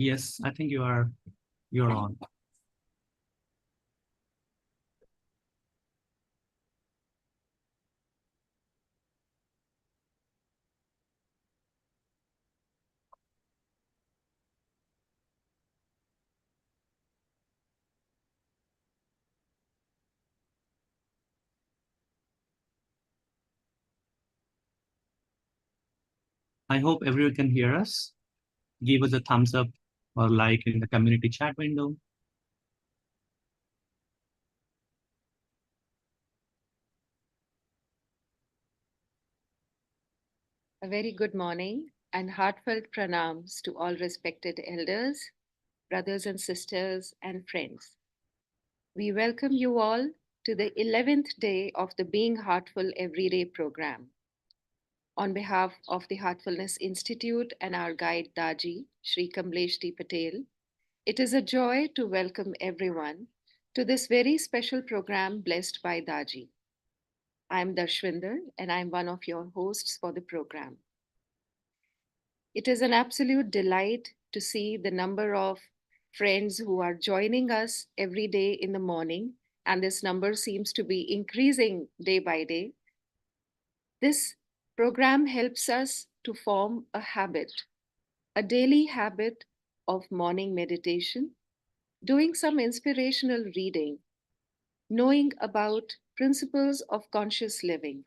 Yes, I think you're on. I hope everyone can hear us. Give us a thumbs up or like in the community chat window. A very good morning and heartfelt pranams to all respected elders, brothers and sisters, and friends. We welcome you all to the 11th day of the Being Heartful Everyday program. On behalf of the Heartfulness Institute and our guide Daji, Sri Kamlesh D. Patel, it is a joy to welcome everyone to this very special program blessed by Daji. I am Darshwinder and I am one of your hosts for the program. It is an absolute delight to see the number of friends who are joining us every day in the morning, and this number seems to be increasing day by day. This program helps us to form a habit, a daily habit of morning meditation, doing some inspirational reading, knowing about principles of conscious living,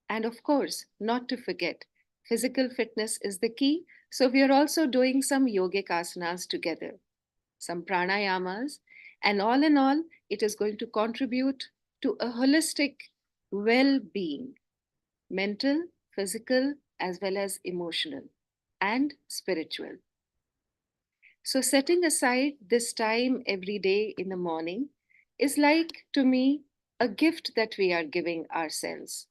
and of course, not to forget, physical fitness is the key. So we are also doing some yogic asanas together, some pranayamas, and all in all, it is going to contribute to a holistic well being, mental, physical, as well as emotional and spiritual. So, setting aside this time every day in the morning is like, to me, a gift that we are giving ourselves.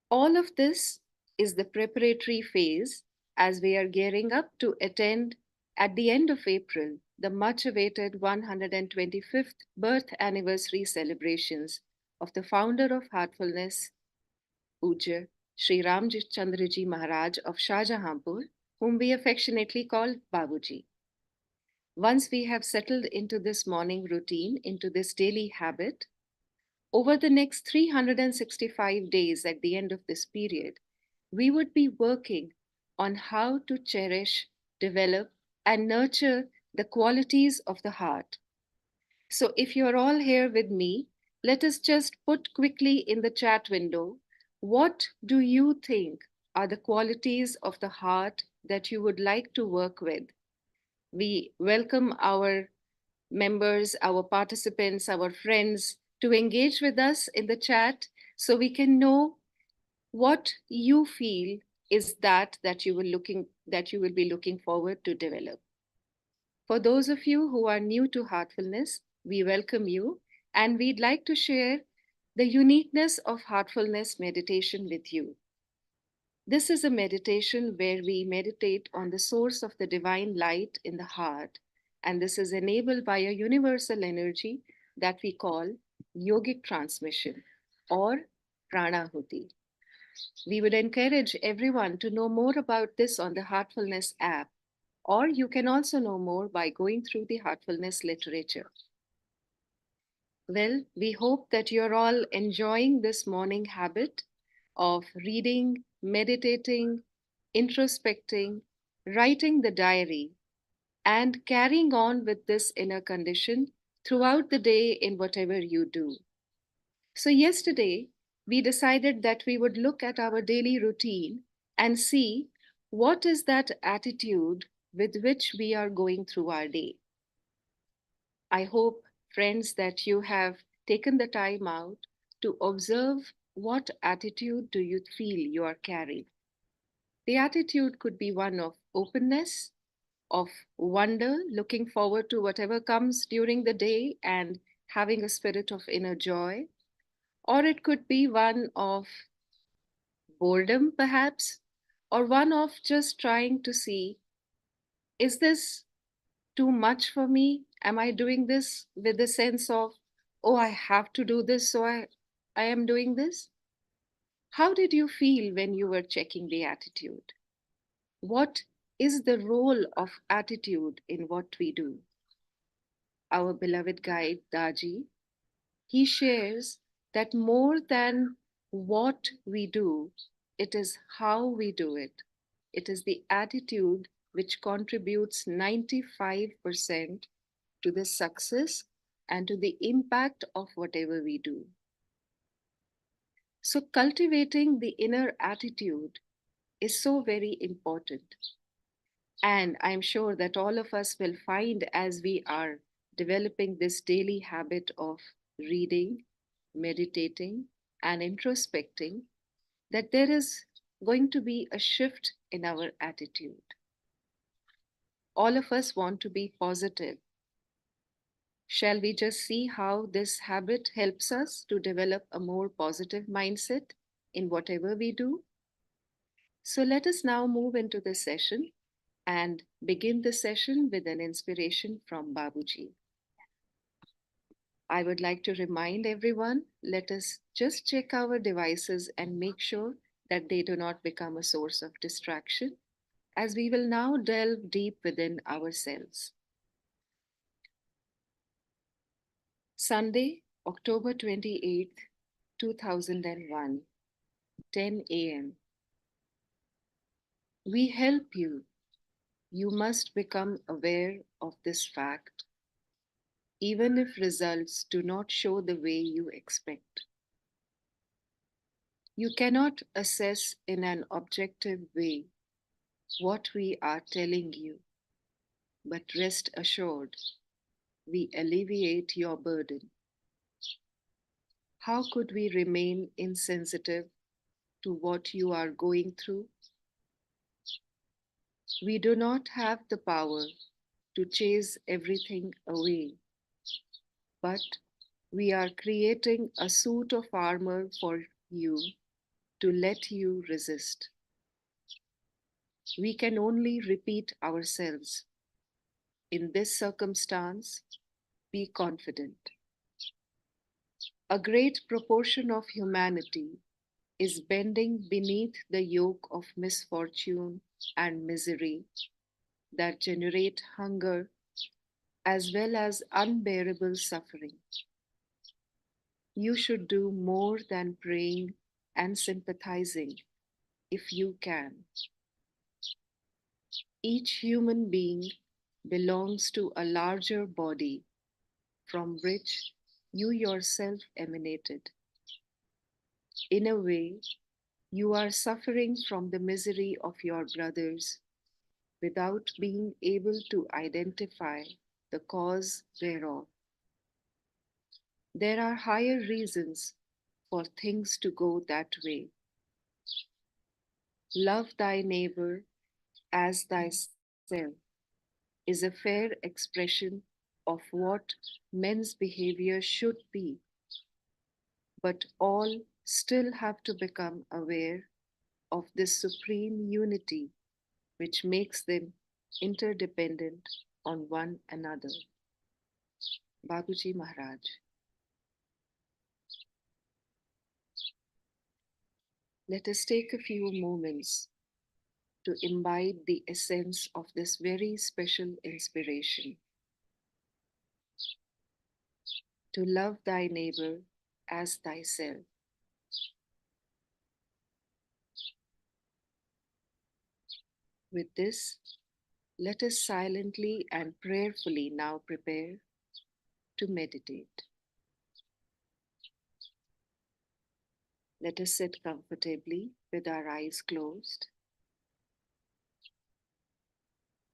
All of this is the preparatory phase as we are gearing up to attend at the end of April the much awaited 125th birth anniversary celebrations of the founder of Heartfulness, Pujya Sri Ramchandraji Maharaj of Shahjahanpur, whom we affectionately call Babuji. Once we have settled into this morning routine, into this daily habit, over the next 365 days at the end of this period, we would be working on how to cherish, develop, and nurture the qualities of the heart. So, if you're all here with me, let us just put quickly in the chat window, what do you think are the qualities of the heart that you would like to work with? We welcome our members, our participants, our friends to engage with us in the chat so we can know what you feel is that you will be looking forward to develop. For those of you who are new to heartfulness, we welcome you and we'd like to share the uniqueness of heartfulness meditation with you. This is a meditation where we meditate on the source of the divine light in the heart, and this is enabled by a universal energy that we call yogic transmission or pranahuti. We would encourage everyone to know more about this on the Heartfulness app, or you can also know more by going through the Heartfulness literature. Well, we hope that you're all enjoying this morning habit of reading, meditating, introspecting, writing the diary, and carrying on with this inner condition throughout the day in whatever you do. So, yesterday, we decided that we would look at our daily routine and see what is that attitude with which we are going through our day. I hope, friends, that you have taken the time out to observe what attitude do you feel you are carrying. The attitude could be one of openness, of wonder, looking forward to whatever comes during the day and having a spirit of inner joy, or it could be one of boredom, perhaps, or one of just trying to see, is this too much for me? Am I doing this with the sense of, oh, I have to do this, so I am doing this? How did you feel when you were checking the attitude? What is the role of attitude in what we do. Our beloved guide, Daji, he shares that more than what we do, it is how we do it. It is the attitude which contributes 95% to the success and to the impact of whatever we do. So, cultivating the inner attitude is so very important. And I'm sure that all of us will find as we are developing this daily habit of reading, meditating, and introspecting, that there is going to be a shift in our attitude. All of us want to be positive. Shall we just see how this habit helps us to develop a more positive mindset in whatever we do? So let us now move into the session and begin the session with an inspiration from Babuji. I would like to remind everyone, let us just check our devices and make sure that they do not become a source of distraction, as we will now delve deep within ourselves. Sunday, October 28th, 2001, 10 a.m. We help you. You must become aware of this fact, even if results do not show the way you expect. You cannot assess in an objective way what we are telling you, but rest assured, we alleviate your burden. How could we remain insensitive to what you are going through? We do not have the power to chase everything away, but we are creating a suit of armor for you to let you resist. We can only repeat ourselves. In this circumstance, be confident. A great proportion of humanity is bending beneath the yoke of misfortune and misery that generate hunger as well as unbearable suffering. You should do more than praying and sympathizing if you can. Each human being belongs to a larger body from which you yourself emanated. In a way, you are suffering from the misery of your brothers without being able to identify the cause thereof. There are higher reasons for things to go that way. Love thy neighbor as thyself is a fair expression of what men's behavior should be, but all still have to become aware of this supreme unity which makes them interdependent on one another. Babuji Maharaj. Let us take a few moments to imbibe the essence of this very special inspiration. To love thy neighbor as thyself. With this, let us silently and prayerfully now prepare to meditate. Let us sit comfortably with our eyes closed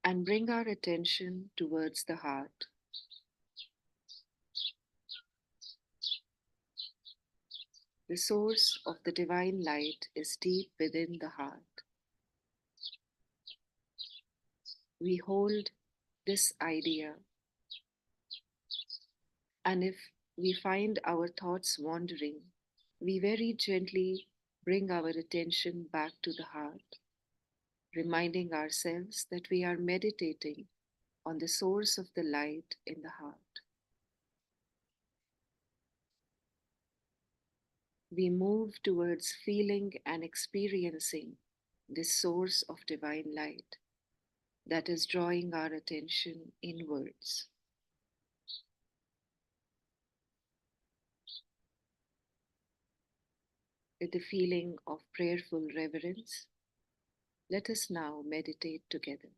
and bring our attention towards the heart. The source of the divine light is deep within the heart. We hold this idea, and if we find our thoughts wandering, we very gently bring our attention back to the heart, reminding ourselves that we are meditating on the source of the light in the heart. We move towards feeling and experiencing this source of divine light. that is drawing our attention inwards. With a feeling of prayerful reverence, let us now meditate together.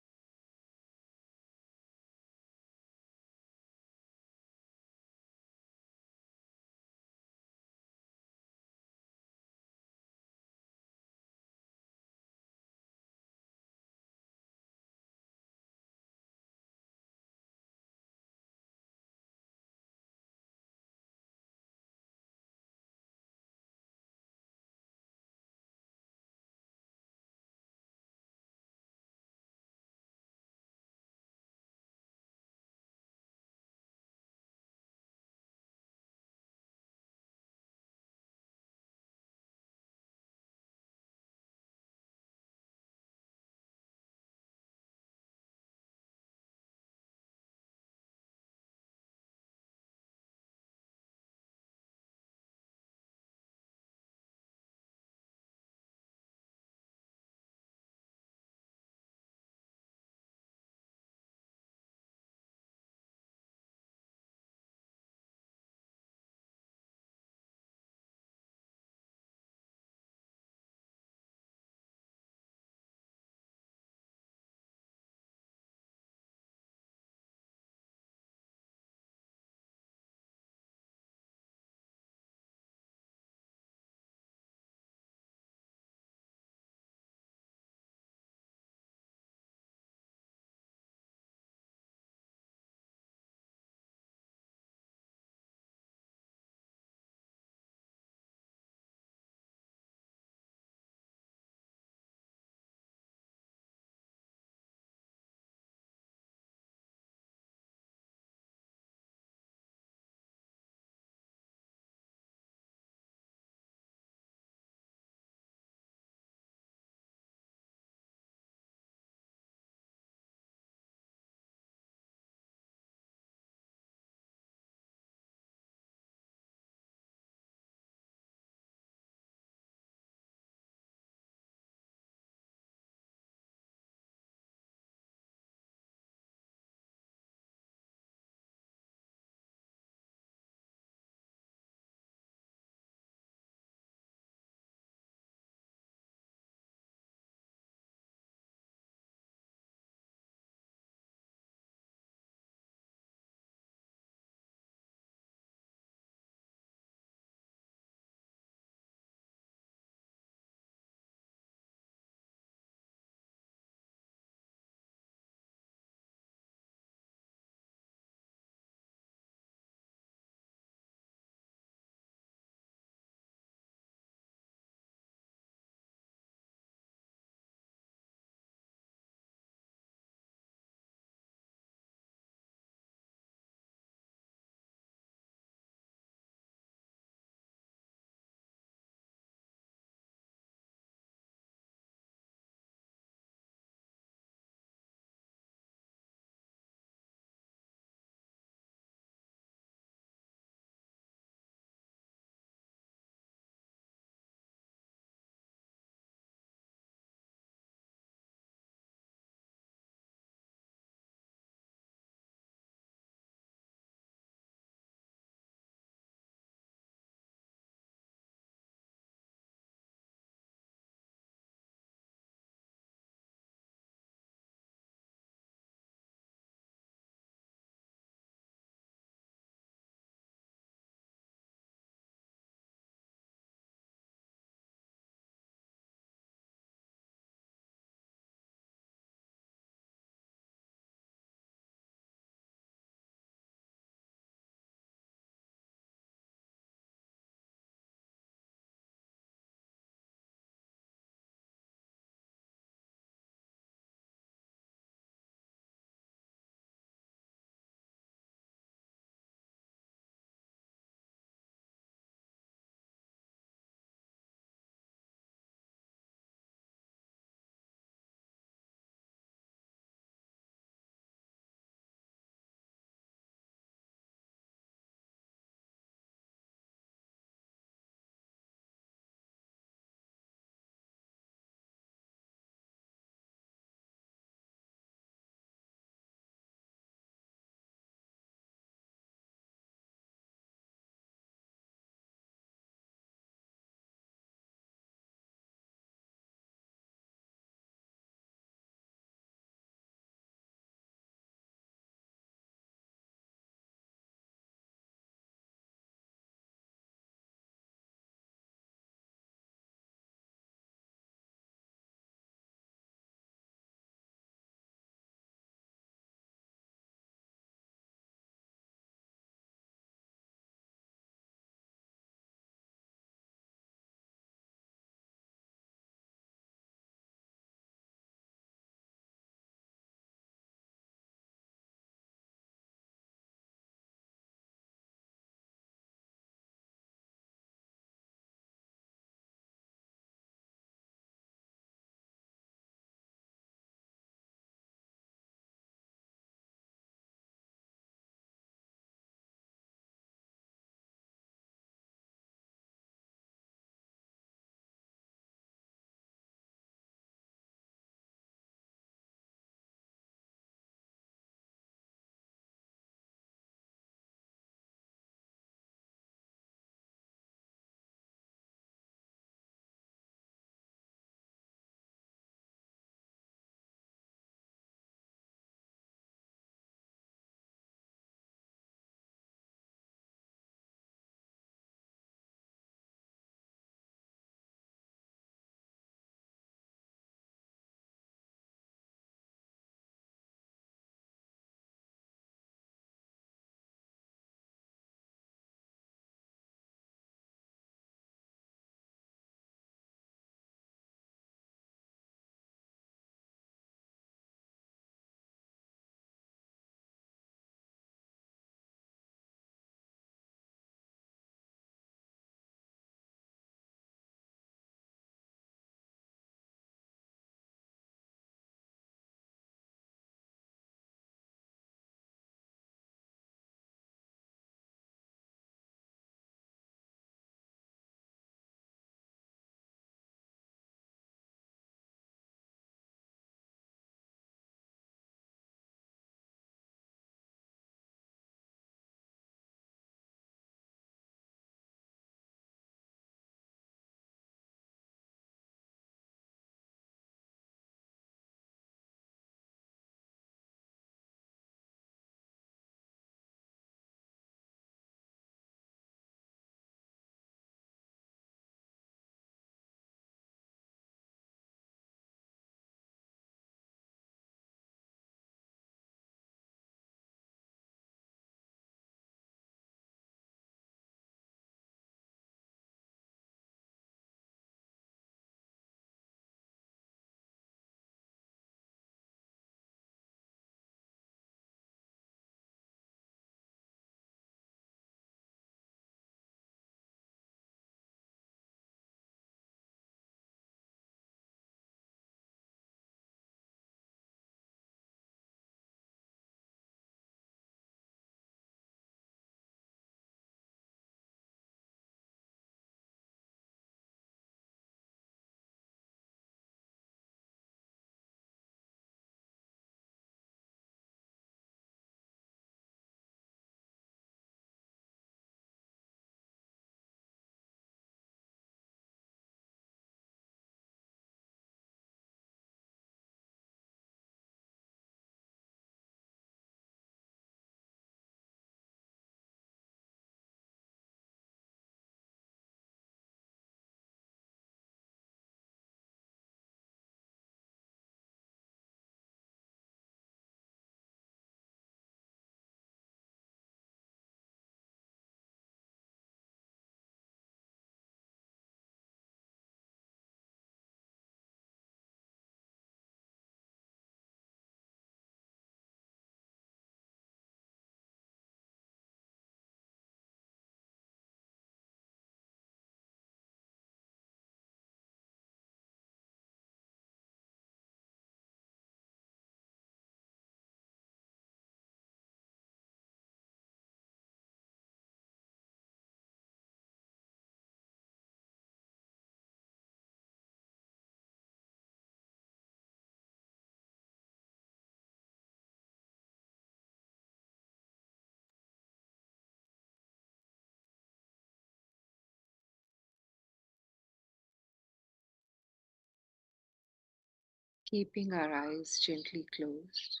keeping our eyes gently closed.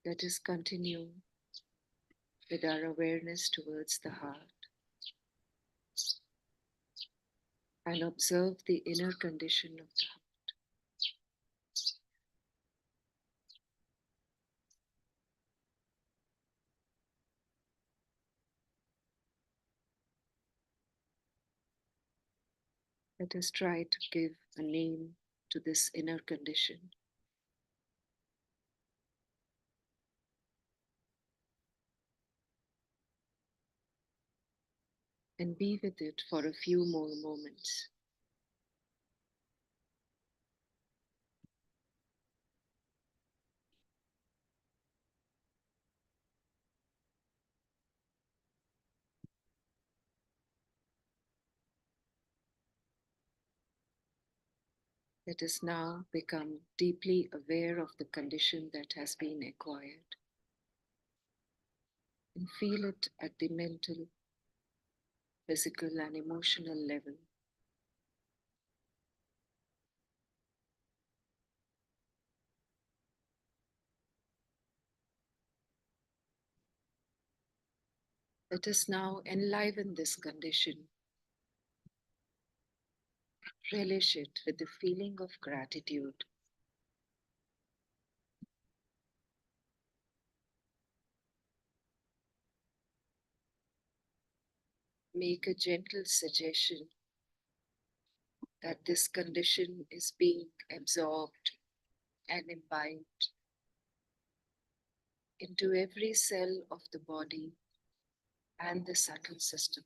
Let us continue with our awareness towards the heart and observe the inner condition of the heart. Let us try to give a name to this inner condition. And be with it for a few more moments. Let us now become deeply aware of the condition that has been acquired and feel it at the mental, physical, and emotional level. Let us now enliven this condition, relish it with the feeling of gratitude. Make a gentle suggestion that this condition is being absorbed and imbibed into every cell of the body and the subtle system.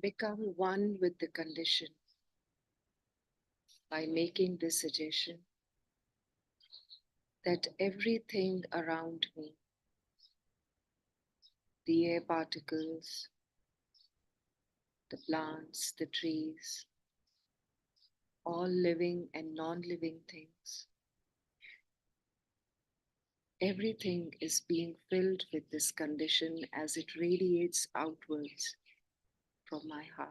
Become one with the condition by making the suggestion that everything around me, the air particles, the plants, the trees, all living and non-living things, everything is being filled with this condition as it radiates outwards from my heart.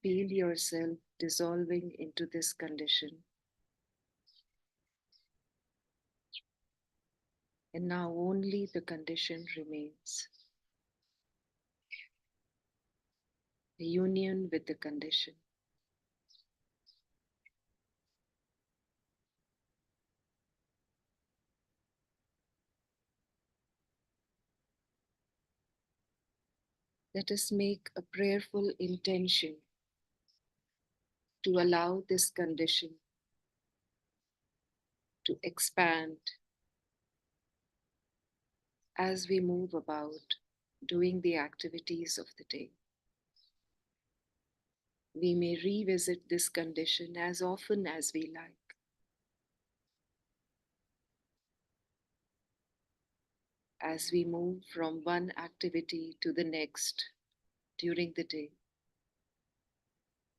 Feel yourself dissolving into this condition. And now only the condition remains. The union with the condition. Let us make a prayerful intention to allow this condition to expand as we move about doing the activities of the day. We may revisit this condition as often as we like. As we move from one activity to the next during the day,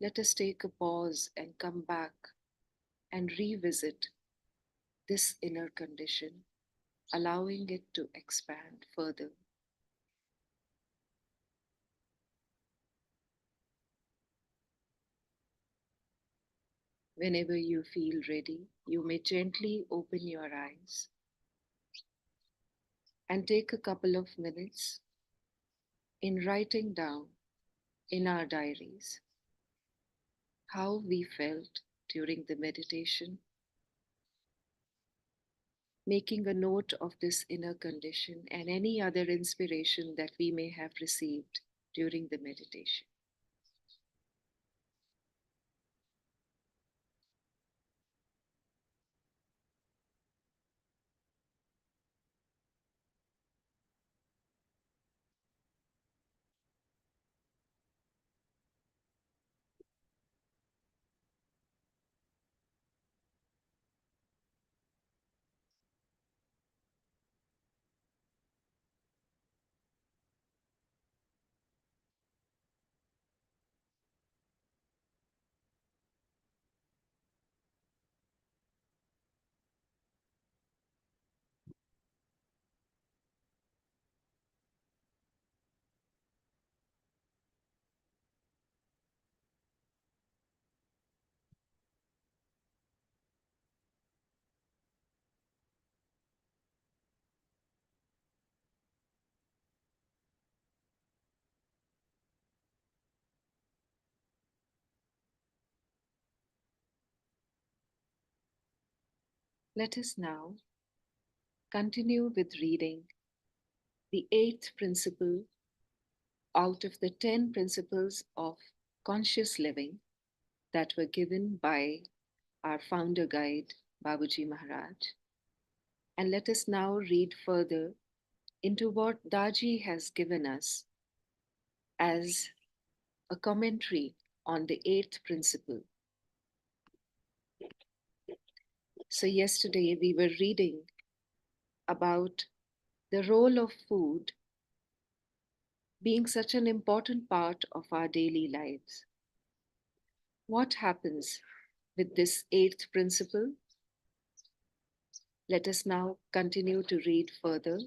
let us take a pause and come back and revisit this inner condition, allowing it to expand further. Whenever you feel ready, you may gently open your eyes and take a couple of minutes in writing down in our diaries how we felt during the meditation, making a note of this inner condition and any other inspiration that we may have received during the meditation. Let us now continue with reading the 8th principle out of the 10 principles of conscious living that were given by our founder guide, Babuji Maharaj. And let us now read further into what Daji has given us as a commentary on the 8th principle. So, yesterday we were reading about the role of food being such an important part of our daily lives. What happens with this 8th principle? Let us now continue to read further.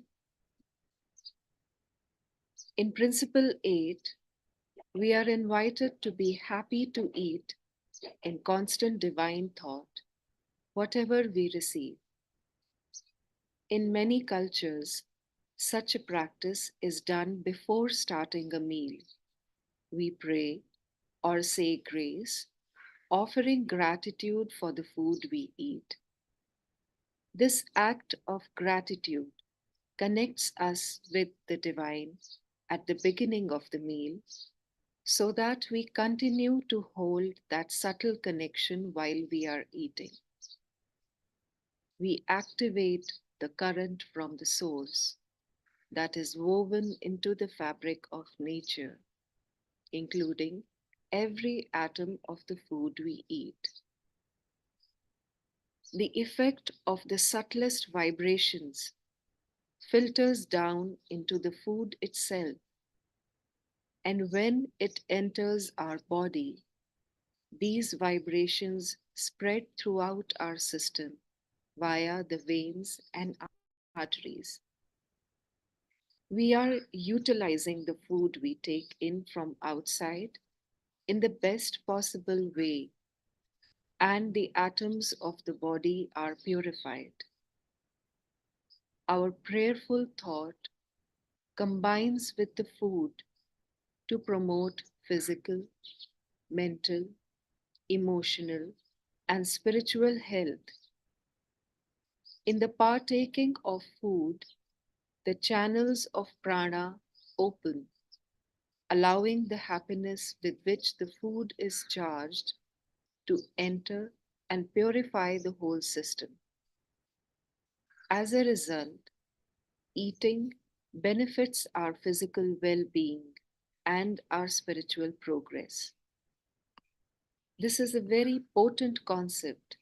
In Principle 8, we are invited to be happy to eat in constant divine thought, whatever we receive. In many cultures, such a practice is done before starting a meal. We pray or say grace, offering gratitude for the food we eat. This act of gratitude connects us with the divine at the beginning of the meal so that we continue to hold that subtle connection while we are eating. We activate the current from the source that is woven into the fabric of nature, including every atom of the food we eat. The effect of the subtlest vibrations filters down into the food itself, and when it enters our body, these vibrations spread throughout our system via the veins and arteries. We are utilizing the food we take in from outside in the best possible way, and the atoms of the body are purified. Our prayerful thought combines with the food to promote physical, mental, emotional, and spiritual health. In the partaking of food, the channels of prana open, allowing the happiness with which the food is charged to enter and purify the whole system. As a result, eating benefits our physical well being and our spiritual progress. This is a very potent concept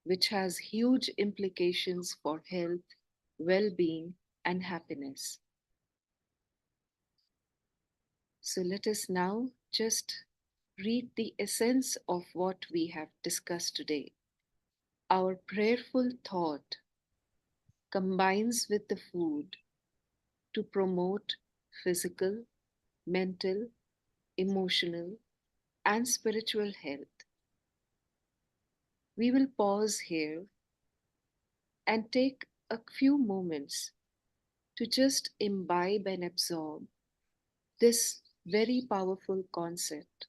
which has huge implications for health, well being, and happiness. So let us now just read the essence of what we have discussed today. Our prayerful thought combines with the food to promote physical, mental, emotional, and spiritual health. We will pause here and take a few moments to just imbibe and absorb this very powerful concept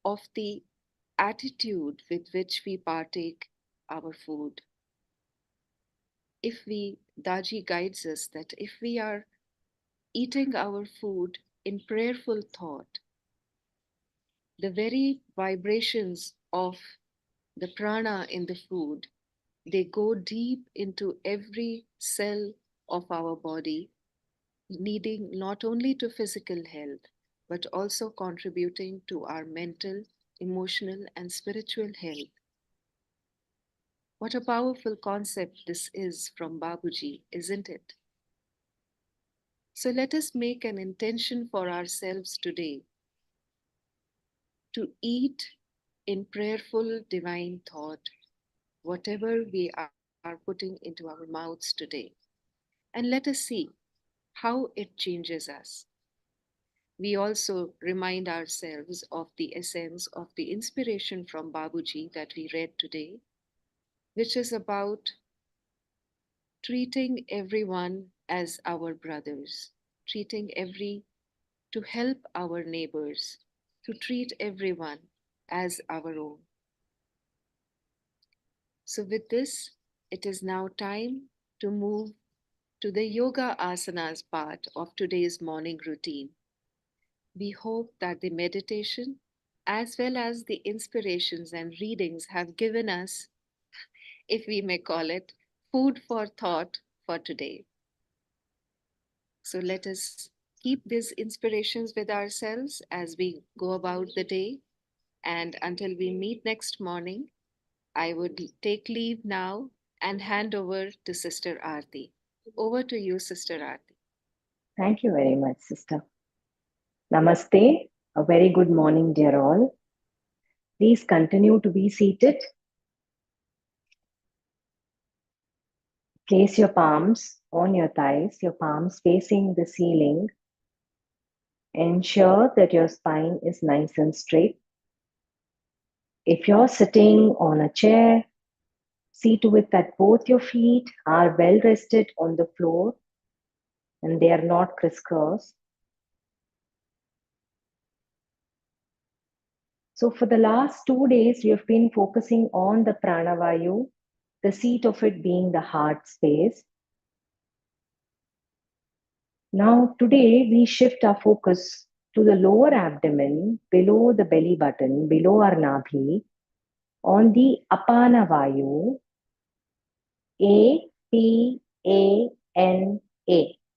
of the attitude with which we partake our food. Daji guides us that if we are eating our food in prayerful thought, the very vibrations of the prana in the food, they go deep into every cell of our body, leading not only to physical health, but also contributing to our mental, emotional, and spiritual health. What a powerful concept this is from Babuji, isn't it? So let us make an intention for ourselves today to eat in prayerful divine thought whatever we are putting into our mouths today. And let us see how it changes us. We also remind ourselves of the essence of the inspiration from Babuji that we read today, which is about treating everyone as our brothers, to help our neighbors, to treat everyone as our own. So, with this It is now time to move to the yoga asanas part of today's morning routine. We hope that the meditation, as well as the inspirations and readings, have given us, if we may call it, food for thought for today. So let us keep these inspirations with ourselves as we go about the day. And until we meet next morning, I would take leave now and hand over to Sister Aarti. Over to you, Sister Aarti. Thank you very much, sister. Namaste. A very good morning, dear all. Please continue to be seated. Place your palms on your thighs, your palms facing the ceiling. Ensure that your spine is nice and straight. If you're sitting on a chair, see to it that both your feet are well rested on the floor and they are not crisscross. So for the last 2 days, we have been focusing on the pranavayu, the seat of it being the heart space. Now today we shift our focus to the lower abdomen, below the belly button, below our nabhi, on the apana vayu, A-P-A-N-A,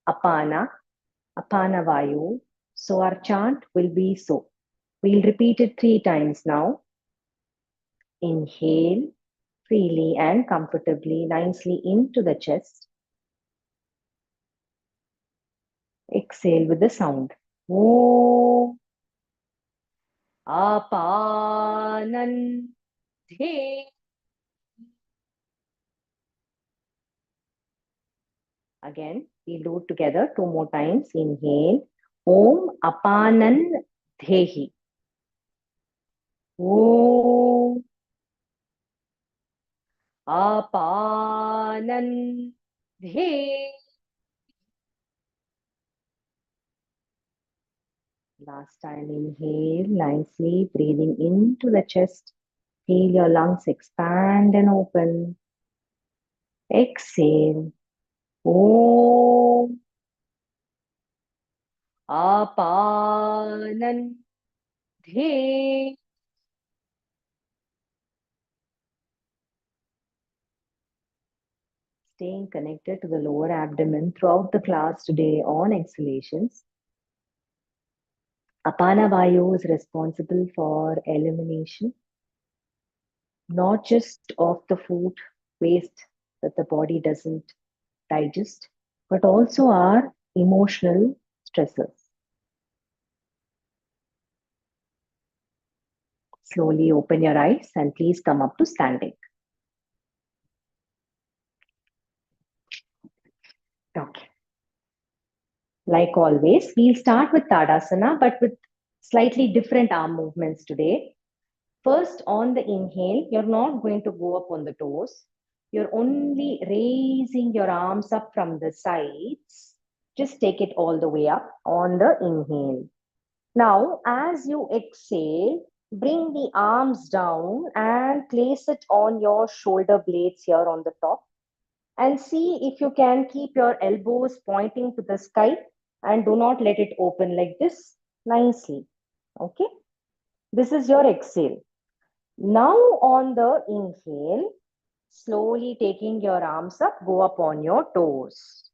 apana vayu. So our chant will be so. We'll repeat it 3 times now. Inhale freely and comfortably, nicely into the chest. Exhale with the sound. Om Apanandhe. Again, we do it together 2 more times. Inhale. Om Apanandhehi. Om Apanandhe. Last time, inhale nicely, breathing into the chest. Feel your lungs expand and open. Exhale. Om Apanandhe. Staying connected to the lower abdomen throughout the class today on exhalations. Apana Vayu is responsible for elimination, not just of the food waste that the body doesn't digest, but also our emotional stressors. Slowly open your eyes and please come up to standing. Okay. Like always, we'll start with Tadasana, but with slightly different arm movements today. First, on the inhale, you're not going to go up on the toes. You're only raising your arms up from the sides. Just take it all the way up on the inhale. Now, as you exhale, bring the arms down and place it on your shoulder blades here on the top. And see if you can keep your elbows pointing to the sky and do not let it open like this nicely. Okay? This is your exhale. Now on the inhale, slowly taking your arms up, go up on your toes.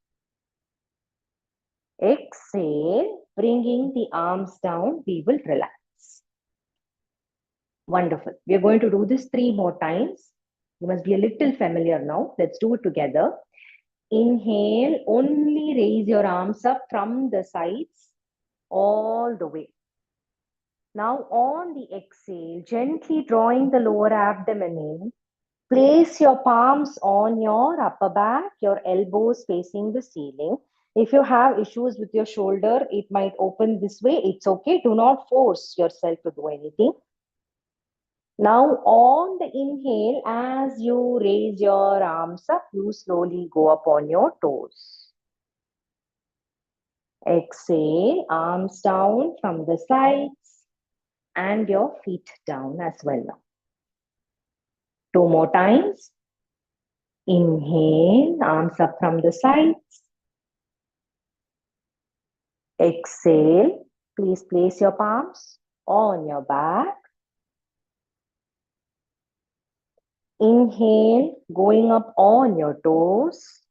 Exhale, bringing the arms down, we will relax. Wonderful. We are going to do this 3 more times. You must be a little familiar now. Let's do it together. Inhale, only raise your arms up from the sides all the way. Now on the exhale, gently drawing the lower abdomen in, place your palms on your upper back, your elbows facing the ceiling. If you have issues with your shoulder, it might open this way. It's okay. Do not force yourself to do anything. Now on the inhale, as you raise your arms up, you slowly go up on your toes. Exhale, arms down from the sides and your feet down as well now. 2 more times. Inhale, arms up from the sides. Exhale, please place your palms on your back. Inhale, going up on your toes.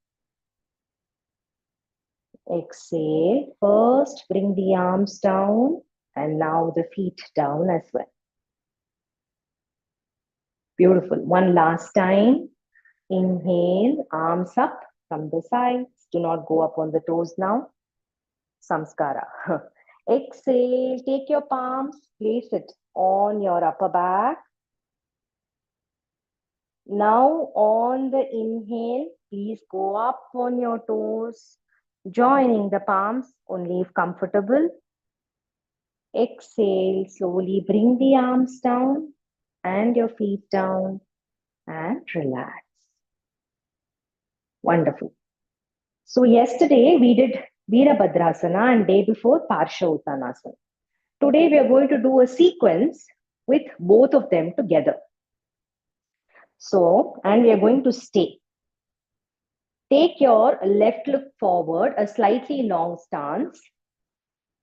Exhale, first bring the arms down and now the feet down as well. Beautiful. One last time. Inhale, arms up from the sides. Do not go up on the toes now. Samskara. Exhale, take your palms, place it on your upper back. Now on the inhale, please go up on your toes, joining the palms only if comfortable. Exhale, slowly bring the arms down and your feet down and relax. Wonderful. So yesterday we did Virabhadrasana and day before Parsha Uttanasana. Today we are going to do a sequence with both of them together. So, and we are going to stay. Take your left look forward, a slightly long stance.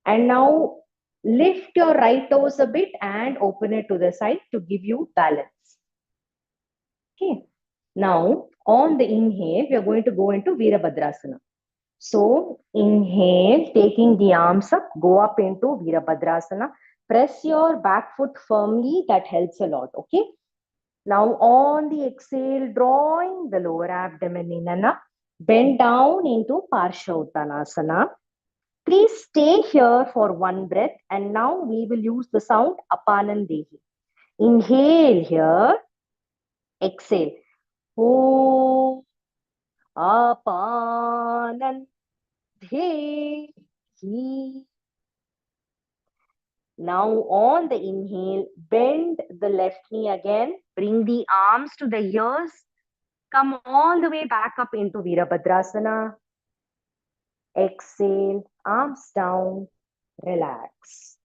And now lift your right toes a bit and open it to the side to give you balance. Okay. Now, on the inhale, we are going to go into Virabhadrasana. So, inhale, taking the arms up, go up into Virabhadrasana. Press your back foot firmly. That helps a lot. Okay. Now, on the exhale, drawing the lower abdomen in and up. Bend down into Parsha Uttanasana. Please stay here for one breath. And now we will use the sound Apanandehi. Inhale here. Exhale. Om Apanandehi. Now on the inhale, bend the left knee again. Bring the arms to the ears. Come all the way back up into Virabhadrasana. Exhale, arms down, relax.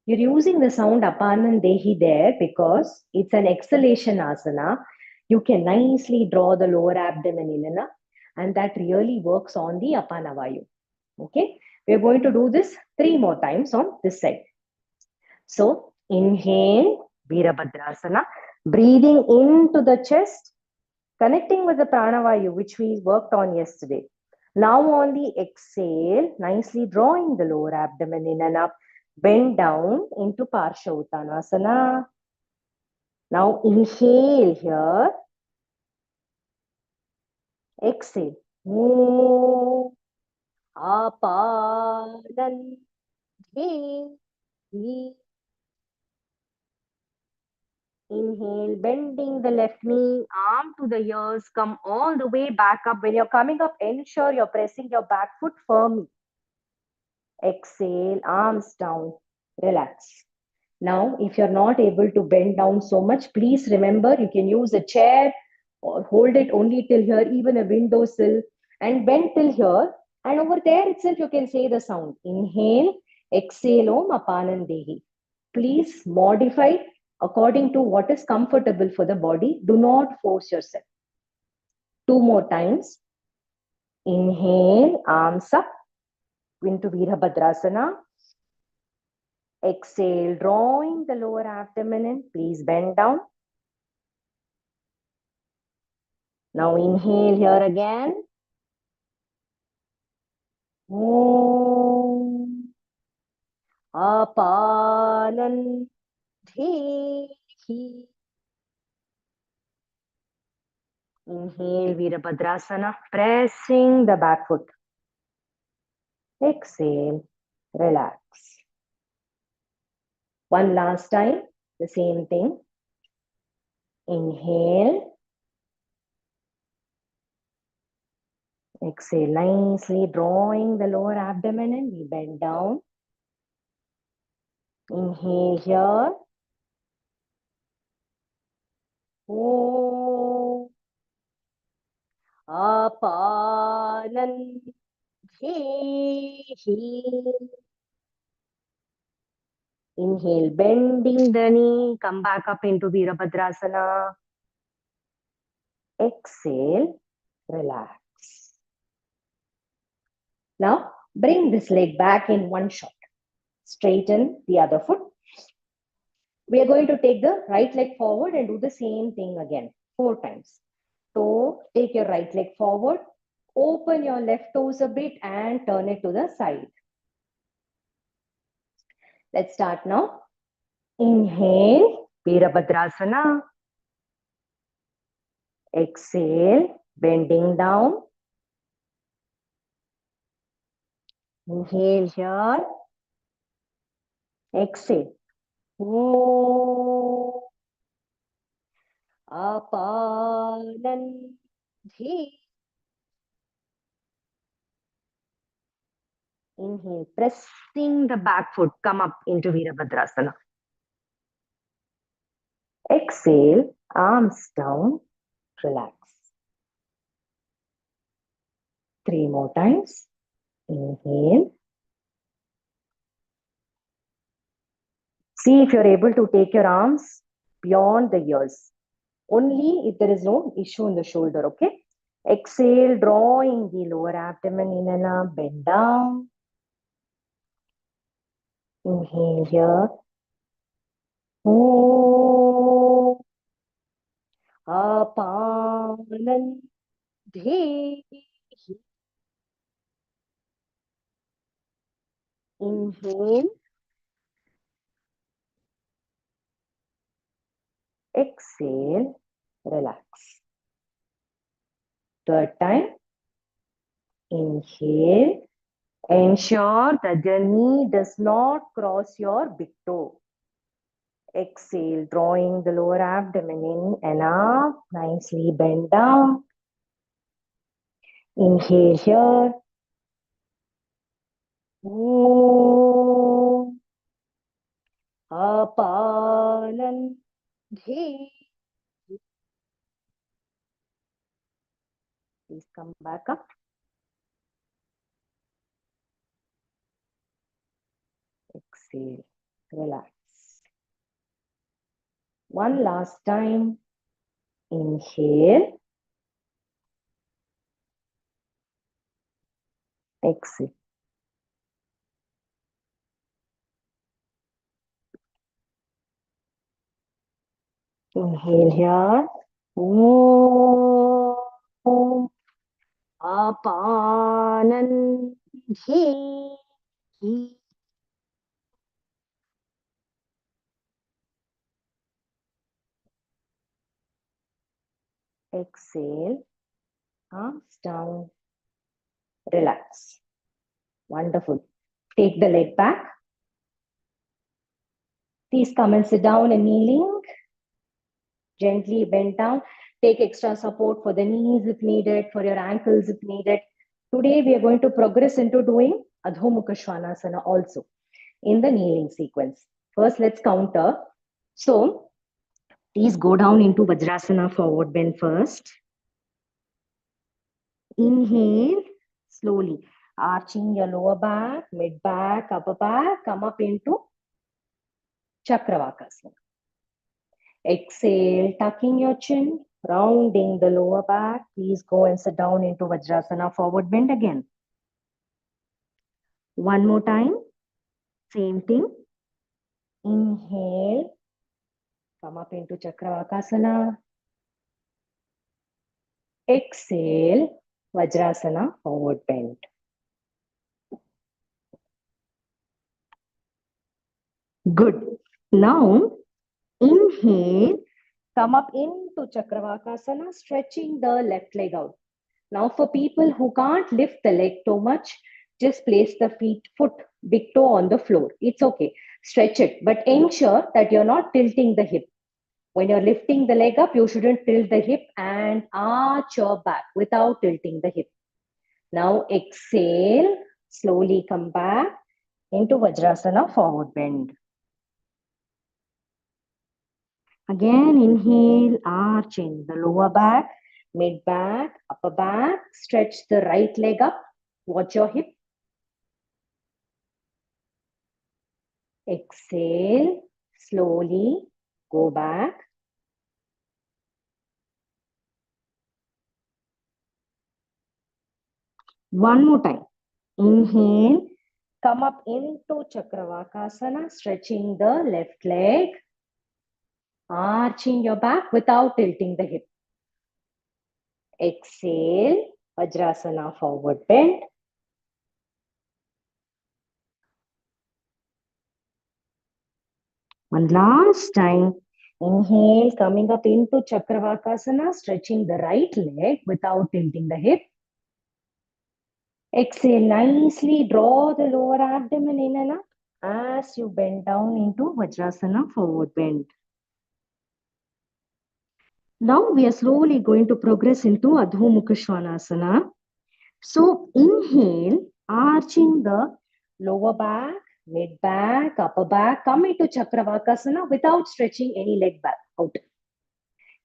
You're using the sound Apanandehi there because it's an exhalation asana. You can nicely draw the lower abdomen in and up, and that really works on the Apanavayu. Okay, we're going to do this 3 more times on this side. So, inhale, Virabhadrasana, breathing into the chest, connecting with the pranavayu, which we worked on yesterday. Now on the exhale, nicely drawing the lower abdomen in and up, bend down into Parsha Uttanasana. Now inhale here. Exhale. Om Apanandehi. Inhale, bending the left knee, arm to the ears, come all the way back up. When you're coming up, ensure you're pressing your back foot firmly. Exhale, arms down, relax. Now, if you're not able to bend down so much, please remember you can use a chair or hold it only till here, even a windowsill, and bend till here. And over there itself, you can say the sound. Inhale, exhale, Om Apanandehi. Please modify according to what is comfortable for the body. Do not force yourself. 2 more times. Inhale, arms up into Virabhadrasana. Exhale, drawing the lower abdomen in. Please bend down. Now inhale here again. Om Apanandehi. Inhale, Virabhadrasana, pressing the back foot. Exhale, relax. One last time, the same thing. Inhale. Exhale, nicely drawing the lower abdomen in. We bend down. Inhale here. Om Apanandehi. Inhale, bending the knee. Come back up into Virabhadrasana. Exhale, relax. Now, bring this leg back in one shot. Straighten the other foot. We are going to take the right leg forward and do the same thing again, 4 times. So, take your right leg forward, open your left toes a bit and turn it to the side. Let's start now. Inhale, Virabhadrasana. Exhale, bending down. Inhale here. Exhale. Om Apanandhi. Inhale, pressing the back foot, come up into Virabhadrasana. Exhale, arms down, relax. 3 more times. Inhale. See if you're able to take your arms beyond the ears. Only if there is no issue in the shoulder, okay? Exhale, drawing the lower abdomen in and up, bend down. Inhale here. Om Apanandhi. Inhale. Exhale, relax. 3rd time. Inhale. Ensure that the knee does not cross your big toe. Exhale, drawing the lower abdomen in and up. Nicely bend down. Inhale here. Om Apanandhi. Please come back up. Exhale, relax. One last time. Inhale. Exhale. Inhale here. Om Apanandhi. Exhale, arms down, relax. Wonderful. Take the leg back. Please come and sit down and kneeling. Gently bend down. Take extra support for the knees if needed, for your ankles if needed. Today we are going to progress into doing Adho Mukha Svanasana also in the kneeling sequence. First, let's counter. So, please go down into Vajrasana, forward bend first. Inhale, slowly, arching your lower back, mid back, upper back, come up into Chakravakasana. Exhale, tucking your chin, rounding the lower back. Please go and sit down into Vajrasana, forward bend again. One more time, same thing. Inhale, come up into Chakravakasana. Exhale, Vajrasana, forward bend. Good. Now, inhale, come up into Chakravakasana, stretching the left leg out. Now, for people who can't lift the leg too much, just place the foot, big toe on the floor. It's okay. Stretch it, but ensure that you're not tilting the hip. When you're lifting the leg up, you shouldn't tilt the hip and arch your back without tilting the hip. Now, exhale, slowly come back into Vajrasana, forward bend. Again, inhale, arching the lower back, mid back, upper back. Stretch the right leg up. Watch your hip. Exhale, slowly go back. One more time. Inhale, come up into Chakravakasana, stretching the left leg, arching your back without tilting the hip. Exhale, Vajrasana, forward bend. One last time. Inhale, coming up into Chakravakasana, stretching the right leg without tilting the hip. Exhale, nicely draw the lower abdomen in and up as you bend down into Vajrasana, forward bend. Now we are slowly going to progress into Adho Mukha Svanasana. So inhale, arching the lower back, mid back, upper back, come into Chakravakasana without stretching any leg back out.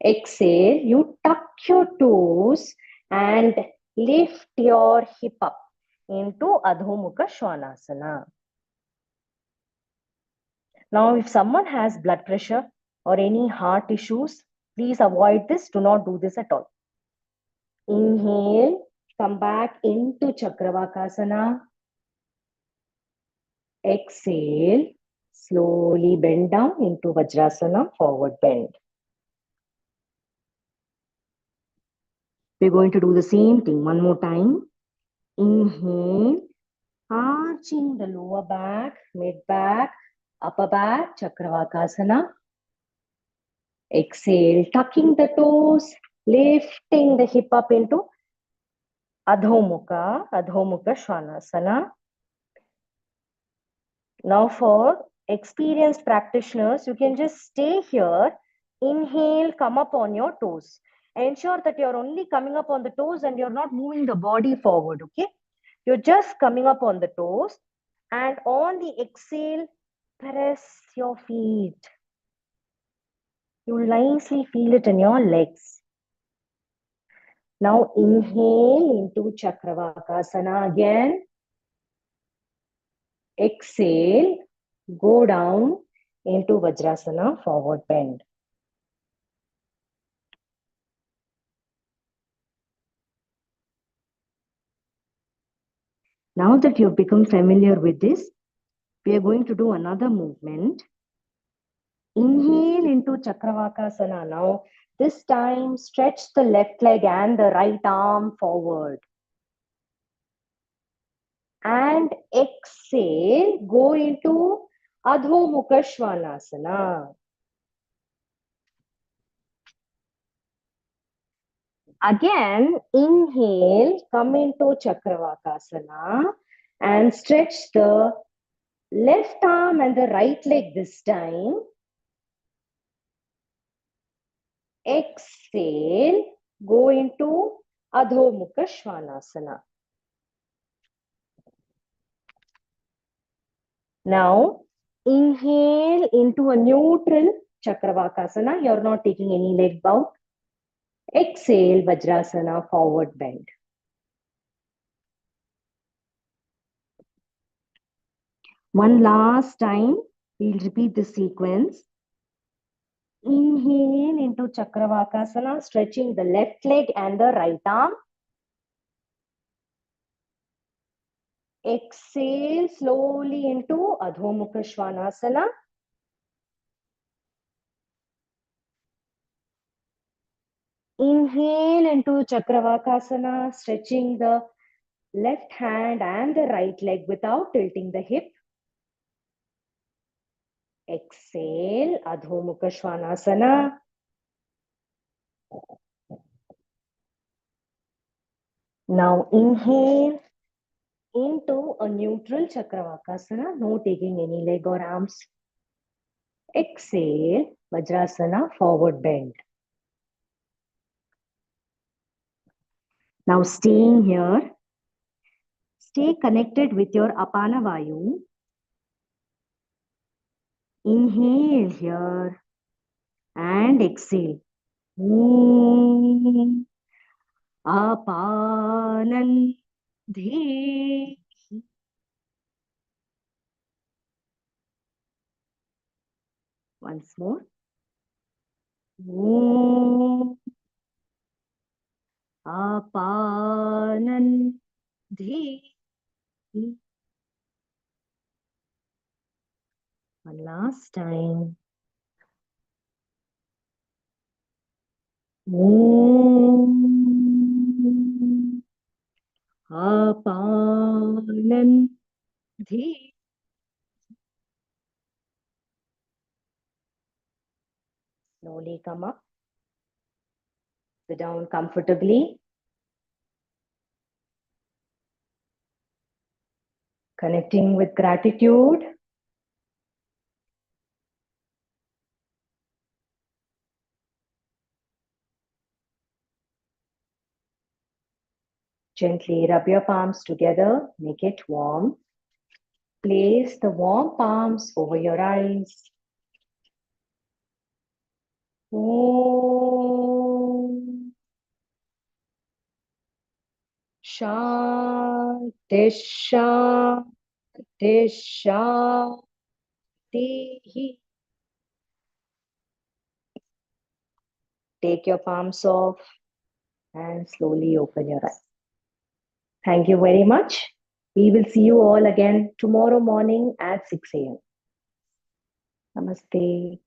Exhale, you tuck your toes and lift your hip up into Adho Mukha Svanasana. Now, if someone has blood pressure or any heart issues, please avoid this. Do not do this at all. Inhale, come back into Chakravakasana. Exhale, slowly bend down into Vajrasana, forward bend. We're going to do the same thing one more time. Inhale, arching the lower back, mid back, upper back, Chakravakasana. Exhale, tucking the toes, lifting the hip up into Adho Mukha Svanasana. Now for experienced practitioners, you can just stay here. Inhale, come up on your toes. Ensure that you're only coming up on the toes and you're not moving the body forward, okay? You're just coming up on the toes. And on the exhale, press your feet. You'll nicely feel it in your legs. Now inhale into Chakravakasana again. Exhale, go down into Vajrasana, forward bend. Now that you've become familiar with this, we are going to do another movement. Inhale into Chakravakasana. Now, this time stretch the left leg and the right arm forward. And exhale, go into Adho Mukha Svanasana. Again, inhale, come into Chakravakasana and stretch the left arm and the right leg this time. Exhale, go into Adho Mukha Svanasana. Now, inhale into a neutral Chakravakasana. You're not taking any leg bow. Exhale, Vajrasana, forward bend. One last time, we'll repeat the sequence. Inhale into Chakravakasana, stretching the left leg and the right arm. Exhale slowly into Adho Mukha Svanasana. Inhale into Chakravakasana, stretching the left hand and the right leg without tilting the hip. Exhale, Adho Mukha Svanasana. Now inhale into a neutral Chakravakasana, no taking any leg or arms. Exhale, Vajrasana, forward bend. Now staying here, stay connected with your Apana Vayu. Inhale here and exhale. Apanan dhe. Once more. Apanan Dhi. One last time. Om. Apanan. Dhi. Slowly come up. Sit down comfortably. Connecting with gratitude. Gently rub your palms together. Make it warm. Place the warm palms over your eyes. Om. Shanti, Shanti, Shanti. Take your palms off and slowly open your eyes. Thank you very much. We will see you all again tomorrow morning at 6 a.m. Namaste.